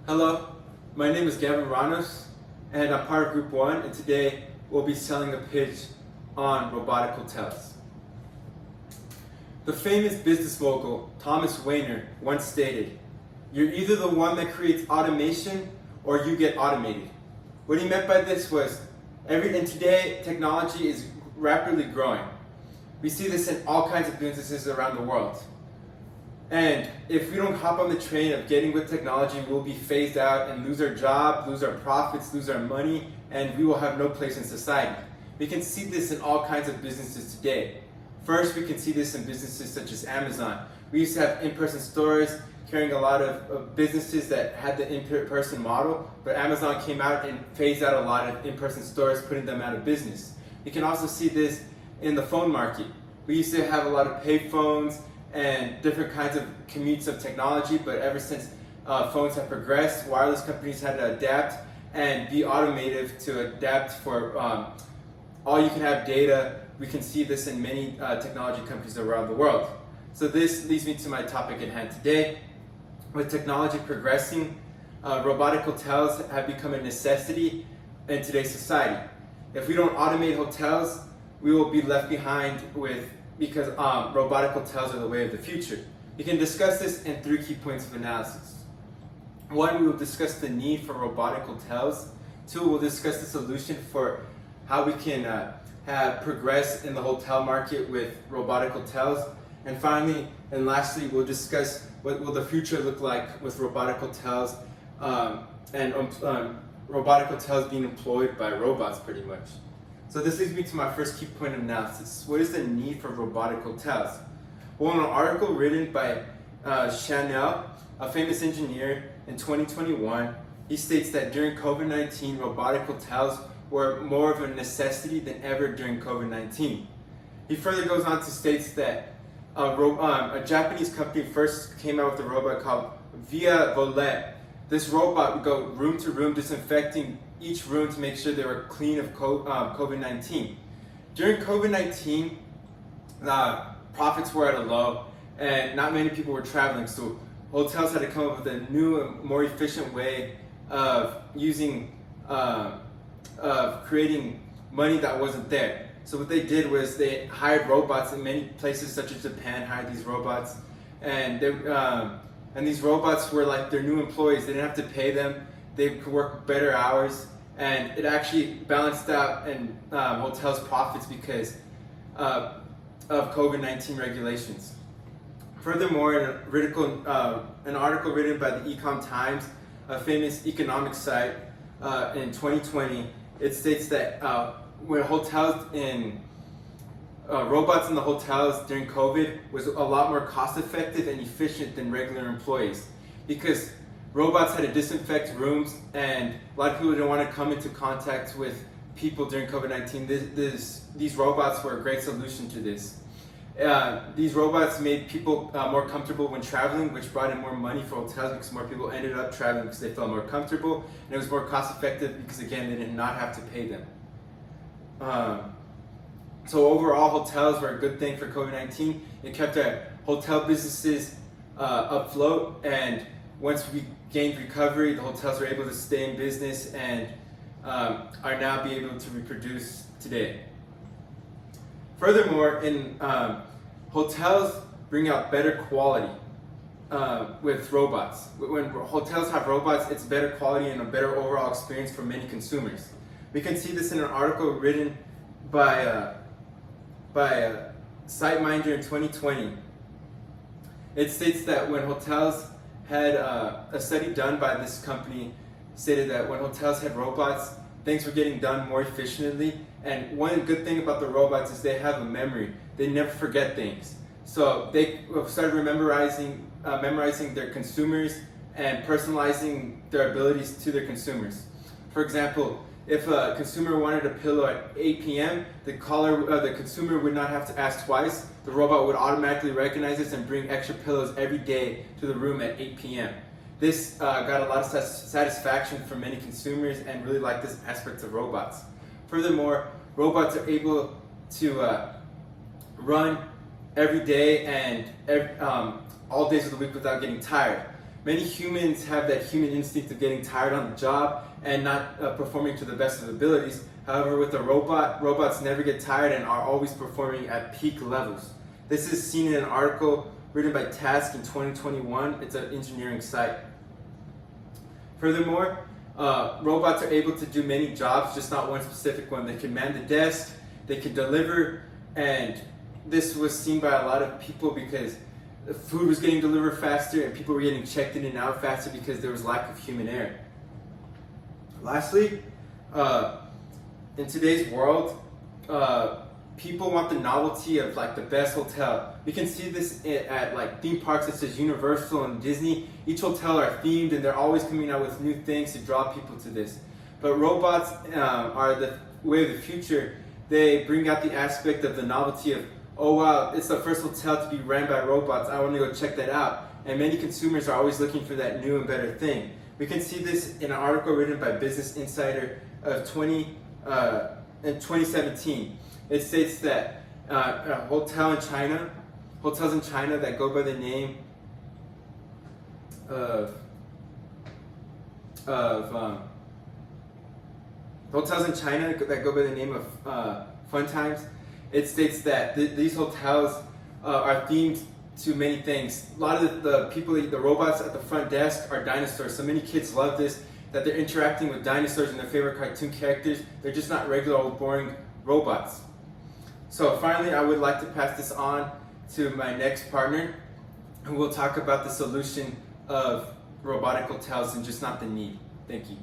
Hello, my name is Gavin Ranos, and I'm part of Group 1, and today we'll be selling a pitch on robotic hotels. The famous business mogul Thomas Wayner once stated, "You're either the one that creates automation or you get automated." What he meant by this was, and today technology is rapidly growing. We see this in all kinds of businesses around the world. And if we don't hop on the train of getting with technology, we'll be phased out and lose our job, lose our profits, lose our money, and we will have no place in society. We can see this in all kinds of businesses today. First, we can see this in businesses such as Amazon. We used to have in-person stores carrying a lot of businesses that had the in-person model, but Amazon came out and phased out a lot of in-person stores, putting them out of business. We can also see this in the phone market. We used to have a lot of pay phones and different kinds of commutes of technology, but ever since phones have progressed, wireless companies had to adapt and be automated to adapt for all you can have data. We can see this in many technology companies around the world. So this leads me to my topic at hand today. With technology progressing, robotic hotels have become a necessity in today's society. If we don't automate hotels, we will be left behind because robotic hotels are the way of the future. We can discuss this in 3 key points of analysis. 1, we will discuss the need for robotic hotels. 2, we'll discuss the solution for how we can have progress in the hotel market with robotic hotels. And finally, and lastly, we'll discuss what will the future look like with robotic hotels and robotic hotels being employed by robots pretty much. So this leads me to my first key point of analysis. What is the need for robotic hotels? Well, in an article written by Chanel, a famous engineer, in 2021, he states that during COVID-19, robotic hotels were more of a necessity than ever during COVID-19. He further goes on to states that a Japanese company first came out with a robot called Via Volette. This robot would go room to room disinfecting each room to make sure they were clean of COVID-19. During COVID-19, profits were at a low and not many people were traveling, so hotels had to come up with a new and more efficient way of creating money that wasn't there. So what they did was they hired robots in many places such as Japan hired these robots, and these robots were like their new employees. They didn't have to pay them. They could work better hours, and it actually balanced out in hotels' profits because of COVID-19 regulations. Furthermore, an article written by the Econ Times, a famous economic site, in 2020, it states that when robots in the hotels during COVID was a lot more cost effective and efficient than regular employees, because robots had to disinfect rooms and a lot of people didn't want to come into contact with people during COVID-19. These robots were a great solution to this. These robots made people more comfortable when traveling, which brought in more money for hotels because more people ended up traveling because they felt more comfortable, and it was more cost effective because again they did not have to pay them. So overall, hotels were a good thing for COVID-19. It kept our hotel businesses afloat, and once we gained recovery, the hotels were able to stay in business and are now be able to reproduce today. Furthermore, hotels bring out better quality with robots. When hotels have robots, it's better quality and a better overall experience for many consumers. We can see this in an article written by SiteMinder in 2020. It states that when hotels had a study done by this company stated that when hotels had robots, things were getting done more efficiently. And one good thing about the robots is they have a memory. They never forget things. So they started memorizing their consumers and personalizing their abilities to their consumers. For example, if a consumer wanted a pillow at 8 p.m., the consumer would not have to ask twice. The robot would automatically recognize this and bring extra pillows every day to the room at 8 p.m. This got a lot of satisfaction from many consumers and really like this aspect of robots. Furthermore, robots are able to run every day and all days of the week without getting tired. Many humans have that human instinct of getting tired on the job and not performing to the best of abilities. However, with a robot, robots never get tired and are always performing at peak levels. This is seen in an article written by Task in 2021. It's an engineering site. Furthermore, robots are able to do many jobs, just not one specific one. They can man the desk, they can deliver, and this was seen by a lot of people because the food was getting delivered faster and people were getting checked in and out faster because there was lack of human error. Lastly, in today's world, people want the novelty of like the best hotel. You can see this at like theme parks such as Universal and Disney. Each hotel are themed and they're always coming out with new things to draw people to this. But robots are the way of the future. They bring out the aspect of the novelty of, oh wow, it's the first hotel to be ran by robots. I want to go check that out. And many consumers are always looking for that new and better thing. We can see this in an article written by Business Insider of 2017. It states that hotels in China that go by the name of hotels in China that go by the name of Fun Times. It states that these hotels are themed to many things. A lot of the robots at the front desk are dinosaurs. So many kids love this, that they're interacting with dinosaurs and their favorite cartoon characters. They're just not regular old boring robots. So finally, I would like to pass this on to my next partner, who will talk about the solution of robotic hotels and just not the need. Thank you.